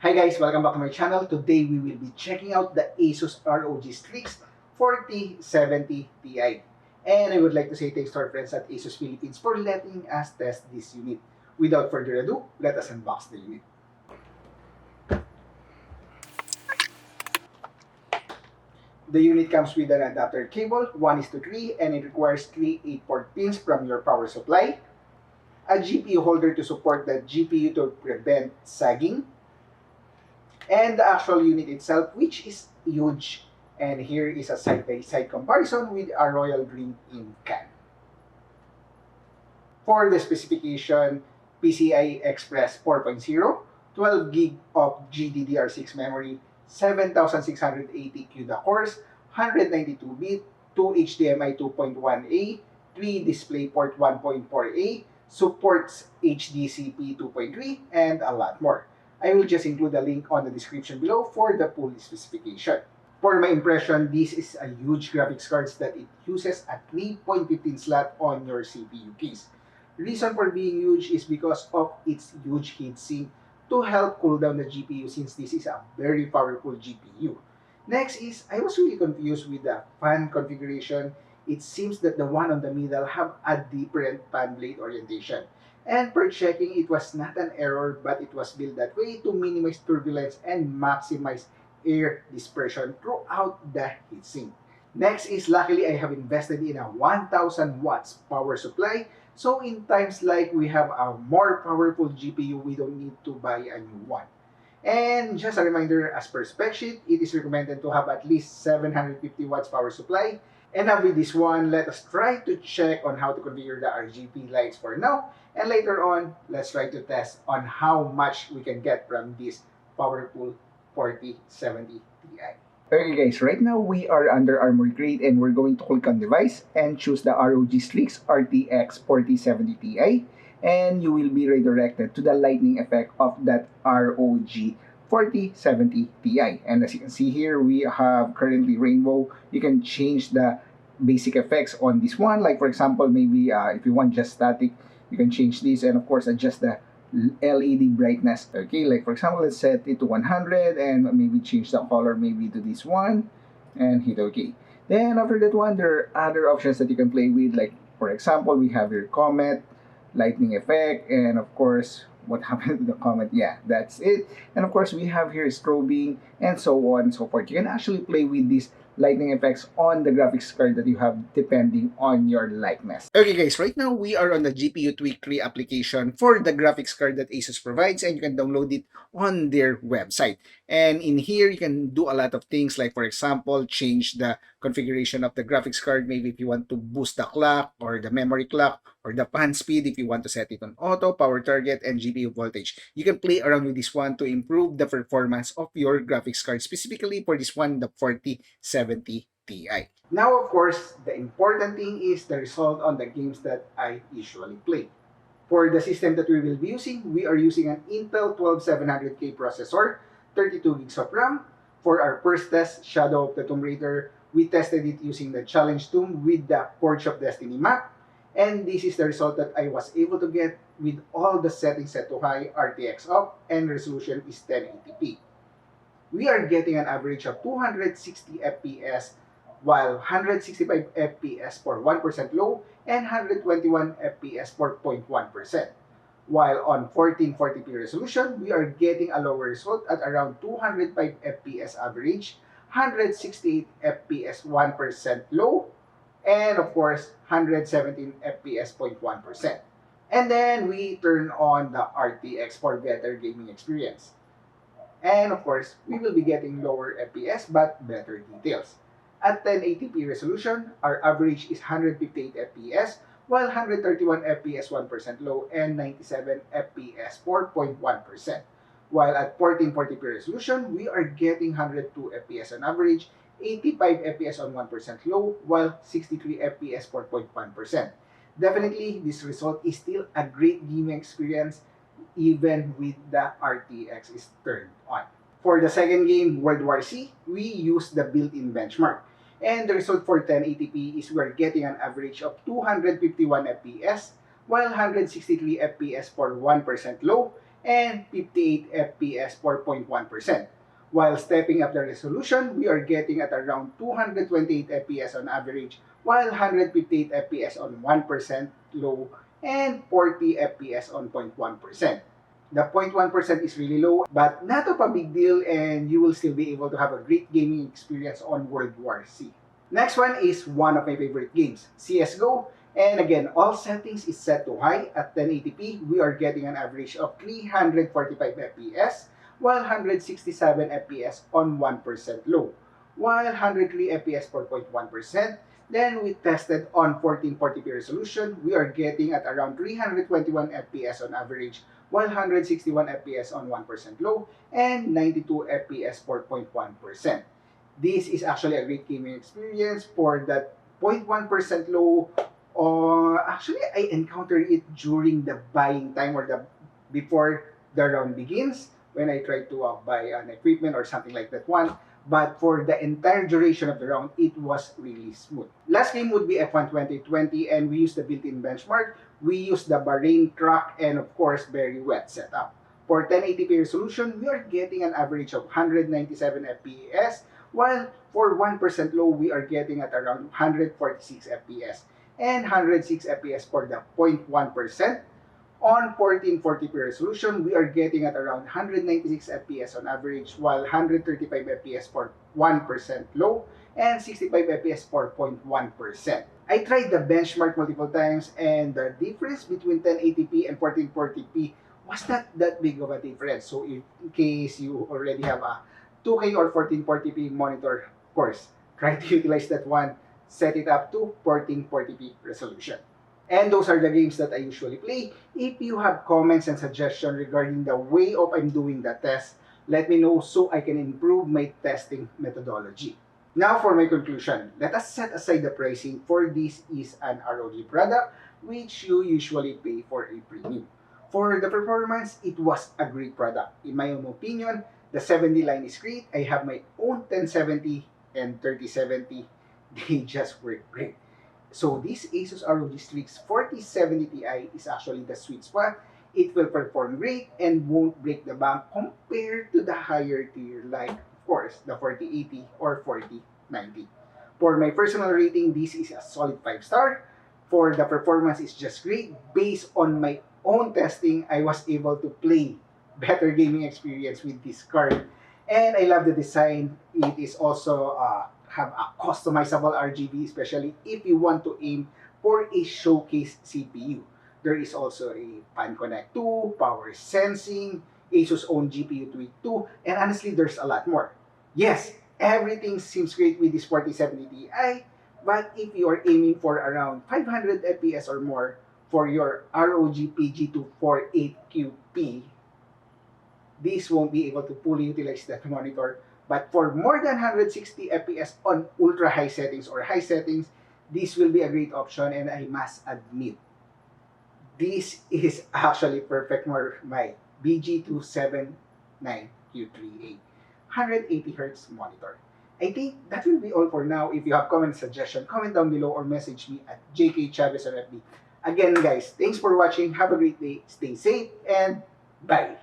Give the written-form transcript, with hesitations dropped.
Hi guys, welcome back to my channel. Today we will be checking out the ASUS ROG Strix 4070 Ti. And I would like to say thanks to our friends at ASUS Philippines for letting us test this unit. Without further ado, let us unbox the unit. The unit comes with an adapter cable, 1:3, and it requires 3 8-port pins from your power supply, a GPU holder to support the GPU to prevent sagging, and the actual unit itself, which is huge. And here is a side-by-side comparison with a Royal Green in can. For the specification, PCI Express 4.0, 12 gig of GDDR6 memory, 7680 CUDA cores, 192-bit, 2 HDMI 2.1A, 3 DisplayPort 1.4A, supports HDCP 2.3, and a lot more. I will just include a link on the description below for the full specification. For my impression, this is a huge graphics card that it uses a 3.15 slot on your CPU case. Reason for being huge is because of its huge heatsink to help cool down the GPU, since this is a very powerful GPU. Next is, I was really confused with the fan configuration. It seems that the one on the middle have a different fan blade orientation. And per checking, it was not an error, but it was built that way to minimize turbulence and maximize air dispersion throughout the heatsink. Next is, luckily I have invested in a 1000 watts power supply. So in times like we have a more powerful GPU, we don't need to buy a new one. And just a reminder, as per spec sheet, it is recommended to have at least 750 watts power supply. And now with this one, let us try to check on how to configure the RGB lights for now. And later on, let's try to test on how much we can get from this powerful 4070 Ti. Okay guys, right now we are under Armor Grade and we're going to click on Device and choose the ROG Strix RTX 4070 Ti. And you will be redirected to the lightning effect of that ROG 4070 Ti. And as you can see here, we have currently rainbow. You can change the basic effects on this one. Like for example, maybe if you want just static, you can change this, and of course adjust the LED brightness. Okay, like for example, let's set it to 100 and maybe change the color maybe to this one and hit OK. Then after that one, there are other options that you can play with. Like for example, we have your comet, lightning effect, and of course, what happened to the comet? Yeah, that's it. And of course, we have here strobing and so on and so forth. You can actually play with these lightning effects on the graphics card that you have depending on your likeness. Okay guys, right now we are on the GPU Tweak 3 application for the graphics card that ASUS provides, and you can download it on their website. And in here, you can do a lot of things, like for example, change the configuration of the graphics card. Maybe if you want to boost the clock or the memory clock or the fan speed, if you want to set it on auto, power target, and GPU voltage. You can play around with this one to improve the performance of your graphics card, specifically for this one, the 4070 Ti. Now, of course, the important thing is the result on the games that I usually play. For the system that we will be using, we are using an Intel 12700K processor, 32 gigs of RAM. For our first test, Shadow of the Tomb Raider, we tested it using the Challenge Tomb with the Forge of Destiny map. And this is the result that I was able to get with all the settings set to high, RTX up, and resolution is 1080p. We are getting an average of 260 FPS, while 165 FPS for 1% low and 121 FPS for 0.1%. While on 1440p resolution, we are getting a lower result at around 205 FPS average, 168 FPS 1% low, and of course, 117 FPS 0.1%. And then we turn on the RTX for better gaming experience. And of course, we will be getting lower FPS but better details. At 1080p resolution, our average is 158 FPS, while 131 FPS 1% low and 97 FPS 4.1%. While at 1440p resolution, we are getting 102 FPS on average, 85 FPS on 1% low, while 63 FPS 4.1%. Definitely, this result is still a great gaming experience even with the RTX is turned on. For the second game, World War C, we use the built-in benchmark. And the result for 1080p is we're getting an average of 251 FPS, while 163 FPS for 1% low, and 58 FPS 4.1%. While stepping up the resolution, we are getting at around 228 FPS on average, while 158 FPS on 1% low, and 40 FPS on 0.1%. The 0.1% is really low, but not of a big deal, and you will still be able to have a great gaming experience on World War C. Next one is one of my favorite games, CSGO. And again, all settings is set to high at 1080p. We are getting an average of 345 FPS, while 167 FPS on 1% low, while 103 FPS 4.1%. Then we tested on 1440p resolution. We are getting at around 321 FPS on average, while 161 FPS on 1% low, and 92 FPS 4.1%. This is actually a great gaming experience for that 0.1% low. Actually, I encountered it during the buying time, or the before the round begins, when I try to buy an equipment or something like that one. But for the entire duration of the round, it was really smooth. Last game would be F1 2020, and we used the built-in benchmark. We used the Bahrain track, and of course, very wet setup. For 1080p resolution, we are getting an average of 197 FPS, while for 1% low, we are getting at around 146 FPS, and 106 FPS for the 0.1%. On 1440p resolution, we are getting at around 196 FPS on average, while 135 FPS for 1% low, and 65 FPS for 0.1%. I tried the benchmark multiple times, and the difference between 1080p and 1440p was not that big of a difference. So if, in case you already have a 2K or 1440p monitor, of course, try to utilize that one. Set it up to 1440p resolution. And those are the games that I usually play. If you have comments and suggestions regarding the way of I'm doing the test, let me know so I can improve my testing methodology. Now for my conclusion, let us set aside the pricing, for this is an ROG product which you usually pay for a premium. For the performance, it was a great product. In my own opinion, the 70 line is great. I have my own 1070 and 3070. They just work great. So this ASUS ROG Strix 4070 Ti is actually the sweet spot. It will perform great and won't break the bank compared to the higher tier, like of course the 4080 or 4090. For my personal rating, this is a solid 5-star. For the performance, it's just great. Based on my own testing, I was able to play better gaming experience with this card. And I love the design. It is also have a customizable RGB, especially if you want to aim for a showcase CPU. There is also a Fan Connect 2, power sensing, ASUS own GPU Tweak 2, and honestly, there's a lot more. Yes, everything seems great with this 4070 Ti, but if you are aiming for around 500 FPS or more for your ROG PG248QP, this won't be able to fully utilize that monitor. But for more than 160 FPS on ultra high settings or high settings, this will be a great option, and I must admit, this is actually perfect for my BG279Q38 180Hz monitor. I think that will be all for now. If you have comment suggestion, comment down below or message me at JK Chavez on FB. Again guys, thanks for watching. Have a great day. Stay safe and bye.